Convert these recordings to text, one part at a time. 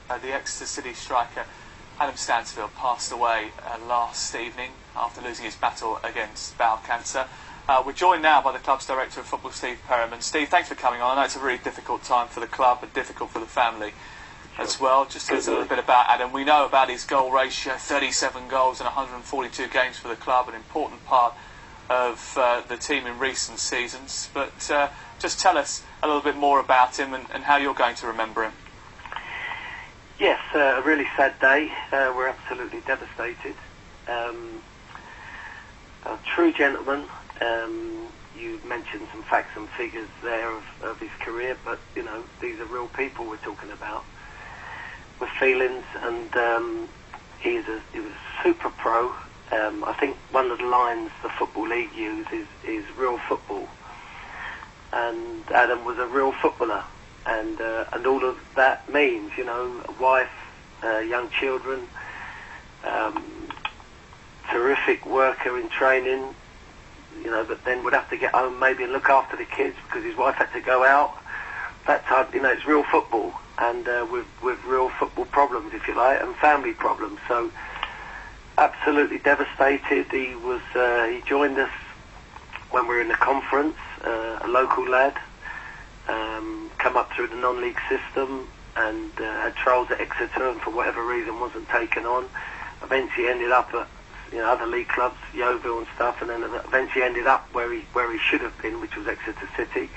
the Exeter City striker Adam Stansfield passed away last evening after losing his battle against bowel cancer. We're joined now by the club's Director of Football, Steve Perriman. Steve, thanks for coming on. I know it's a really difficult time for the club and difficult for the family as well. Just tell us a little bit about Adam. We know about his goal ratio, 37 goals in 142 games for the club, an important part of the team in recent seasons. But just tell us a little bit more about him and how you're going to remember him. Yes, a really sad day. We're absolutely devastated. A true gentleman. You mentioned some facts and figures there of his career, but you know, these are real people we're talking about with feelings, and he was a super pro. I think one of the lines the Football League use is real football, and Adam was a real footballer, and all of that means, you know, a wife, young children, terrific worker in training, you know, but then would have to get home maybe and look after the kids because his wife had to go out. That type, you know, it's real football, and with real football problems, if you like, and family problems. So absolutely devastated. He joined us when we were in the conference, a local lad, come up through the non-league system, and had trials at Exeter, and for whatever reason wasn't taken on. Eventually ended up at, you know, other league clubs, Yeovil and stuff, and then eventually ended up where he should have been, which was Exeter City.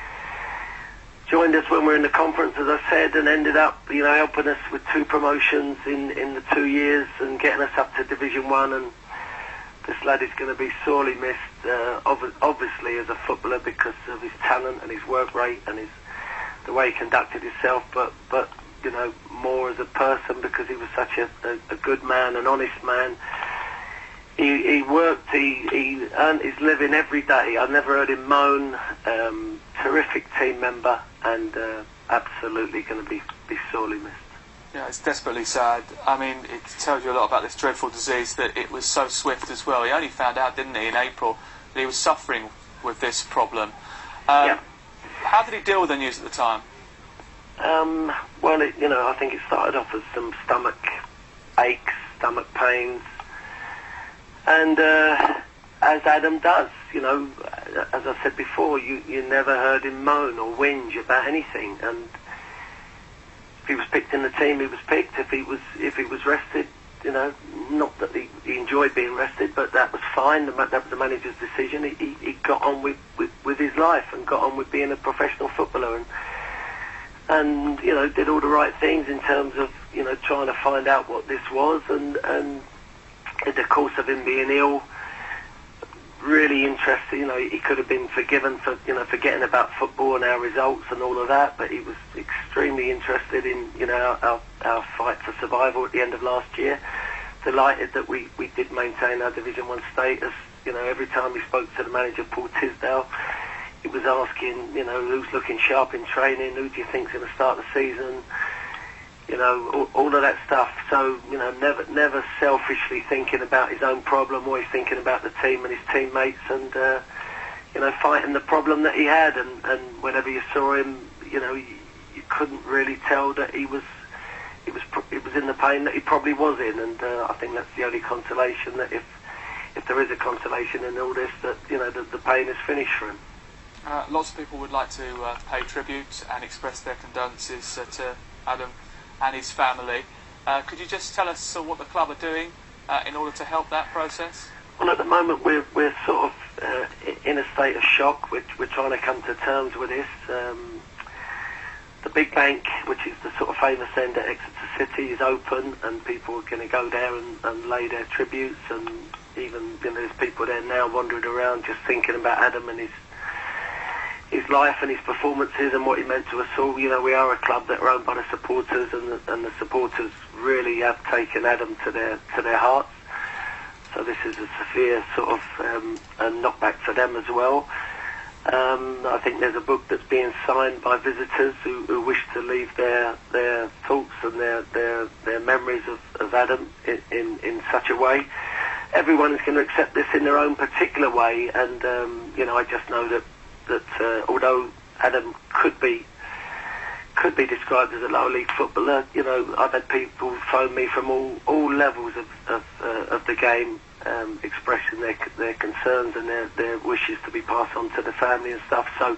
Joined us when we were in the conference, as I said, and ended up, you know, helping us with 2 promotions in the 2 years and getting us up to Division 1. And this lad is going to be sorely missed, obviously as a footballer because of his talent and his work rate and the way he conducted himself, but you know, more as a person because he was such a good man, an honest man. He worked, he earned his living every day. I never heard him moan. Terrific team member, and absolutely going to be sorely missed. Yeah, it's desperately sad. I mean, it tells you a lot about this dreadful disease that it was so swift as well. He only found out, didn't he, in April, that he was suffering with this problem. Yeah. How did he deal with the news at the time? Well, you know, I think it started off as some stomach aches, stomach pains, and as Adam does, you know, as I said before, you never heard him moan or whinge about anything. And if he was picked in the team, he was picked. If he was rested, you know, not that he enjoyed being rested, but that was fine. That was the manager's decision. He got on with his life and got on with being a professional footballer, and you know, did all the right things in terms of, you know, trying to find out what this was, and in the course of him being ill, really interested. You know, he could have been forgiven for, you know, forgetting about football and our results and all of that, but he was extremely interested in, you know, our fight for survival at the end of last year. Delighted that we did maintain our Division 1 status. You know, every time he spoke to the manager, Paul Tisdale, he was asking, you know, who's looking sharp in training, who do you think's going to start the season, you know, all of that stuff. So, you know, never selfishly thinking about his own problem, always thinking about the team and his teammates, and you know, fighting the problem that he had. And whenever you saw him, you know, you couldn't really tell that he was in the pain that he probably was in. And I think that's the only consolation, that if there is a consolation in all this, that, you know, the pain is finished for him. Lots of people would like to pay tribute and express their condolences to Adam and his family. Could you just tell us what the club are doing in order to help that process? Well, at the moment we're sort of in a state of shock. We're trying to come to terms with this. The big bank, which is the sort of famous end at Exeter City, is open, and people are going to go there and lay their tributes. And even, you know, there's people there now wandering around just thinking about Adam and his life and his performances and what he meant to us all. You know, we are a club that are owned by the supporters, and the supporters really have taken Adam to their hearts. So this is a severe sort of a knockback for them as well. I think there's a book that's being signed by visitors who wish to leave their thoughts and their memories of Adam in such a way. Everyone is going to accept this in their own particular way, and you know, I just know that although Adam could be could be described as a lower league footballer. You know, I've had people phone me from all levels of the game, expressing their concerns and their wishes to be passed on to the family and stuff. So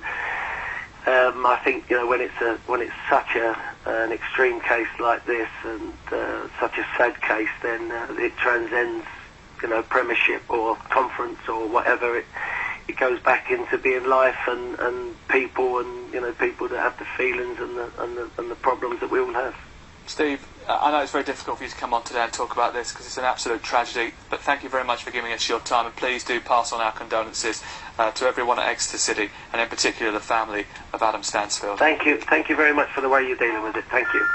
I think, you know, when it's such an extreme case like this and such a sad case, then it transcends, you know, Premiership or Conference or whatever. It goes back into being life and people, and, you know, people that have the feelings and the problems that we all have. Steve, I know it's very difficult for you to come on today and talk about this because it's an absolute tragedy, but thank you very much for giving us your time, and please do pass on our condolences to everyone at Exeter City, and in particular the family of Adam Stansfield. Thank you very much for the way you're dealing with it. Thank you.